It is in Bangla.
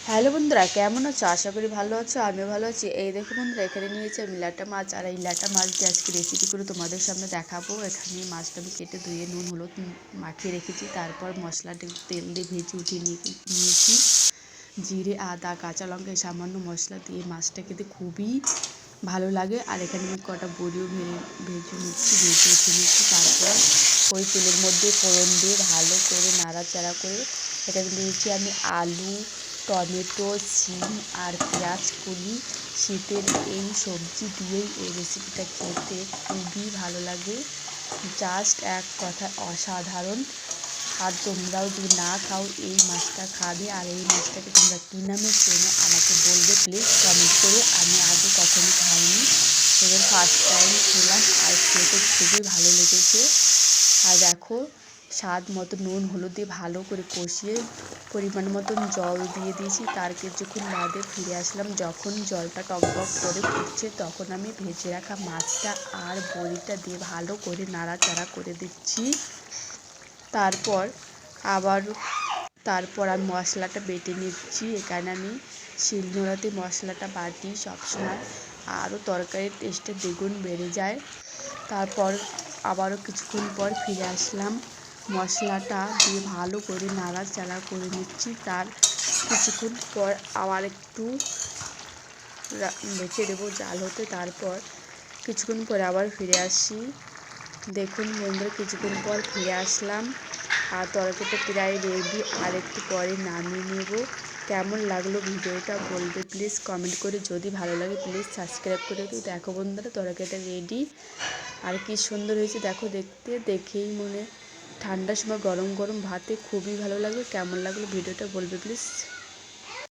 হ্যালো বন্ধুরা, কেমন আছো? আশা করি ভালো আছো। আমিও ভালো আছি। এই দেখো বন্ধুরা, এখানে নিয়েছি আমি ল্যাটা মাছ। আর এই ল্যাটা মাছ দিয়ে আজকে রেসিপি করে তোমাদের সামনে দেখাবো। এখানে মাছটা আমি কেটে ধুয়ে নুন হলুদ মাখিয়ে রেখেছি। তারপর মশলাটা একটু তেল দিয়ে ভেজে উঠিয়ে নিয়েছি। জিরে আদা কাঁচা লঙ্কা সামান্য মশলা দিয়ে মাছটা খেতে খুবই ভালো লাগে। আর এখানে আমি কটা বড়িও ভেজে উঠিয়ে নিচ্ছি। তারপর ওই তেলের মধ্যে ফোড়ন দিয়ে ভালো করে নাড়াচাড়া করে এখানে দিয়েছি আমি আলু, টমেটো, শিম আর পেঁয়াজ কুলি। শীতের এই সবজি দিয়েই এই রেসিপিটা খেতে খুবই ভালো লাগে, জাস্ট এক কথায় অসাধারণ। আর তোমরাও যদি না খাও এই মাছটা খাবে। আর এই মাছটাকে তোমরা কী নামে চেনো আমাকে বলবে প্লিজ কমেন্ট করে। আমি আগে কখনো খাইনি, এবার ফার্স্ট টাইম খেলাম আর খেতে খুবই ভালো লেগেছে। আর দেখো, স্বাদ মতো নুন হলুদ দিয়ে ভালো করে কষিয়ে পরিমাণ মতন জল দিয়ে দিয়েছি। তার কিছুক্ষণ বাদে ফিরে আসলাম। যখন জলটা টকবক করে ফুটছে তখন আমি ভেজে রাখা মাছটা আর বড়িটা দিয়ে ভালো করে নাড়াচাড়া করে দিচ্ছি। তারপর আমি মশলাটা বেটে নিচ্ছি। এখানে আমি শিলনোড়াতে মশলাটা বাটি সবসময়, আরও তরকারির টেস্টটা দ্বিগুণ বেড়ে যায়। তারপর আবারও কিছুক্ষণ পর ফিরে আসলাম। মশলাটা দিয়ে ভালো করে নাড়াচাড়া করে নিচ্ছি। তার কিছুক্ষণ পর আবার একটু রেখে দেবো জাল হতে। তারপর কিছুক্ষণ পরে আবার ফিরে আসি। দেখুন বন্ধুরা, কিছুক্ষণ পর ফিরে আসলাম আর তরকারিটা প্রায় রেডি। আর একটু পরে নামিয়ে নেব। কেমন লাগলো ভিডিওটা বলবে প্লিজ কমেন্ট করে। যদি ভালো লাগে প্লিজ সাবস্ক্রাইব করে দিও। দেখো বন্ধুরা, তরকারিটা রেডি আর কি সুন্দর হয়েছে দেখো, দেখেই মনে ঠান্ডার সময় গরম গরম ভাতে খুবই ভালো লাগবে। কেমন লাগলো ভিডিওটা বলবে প্লিজ।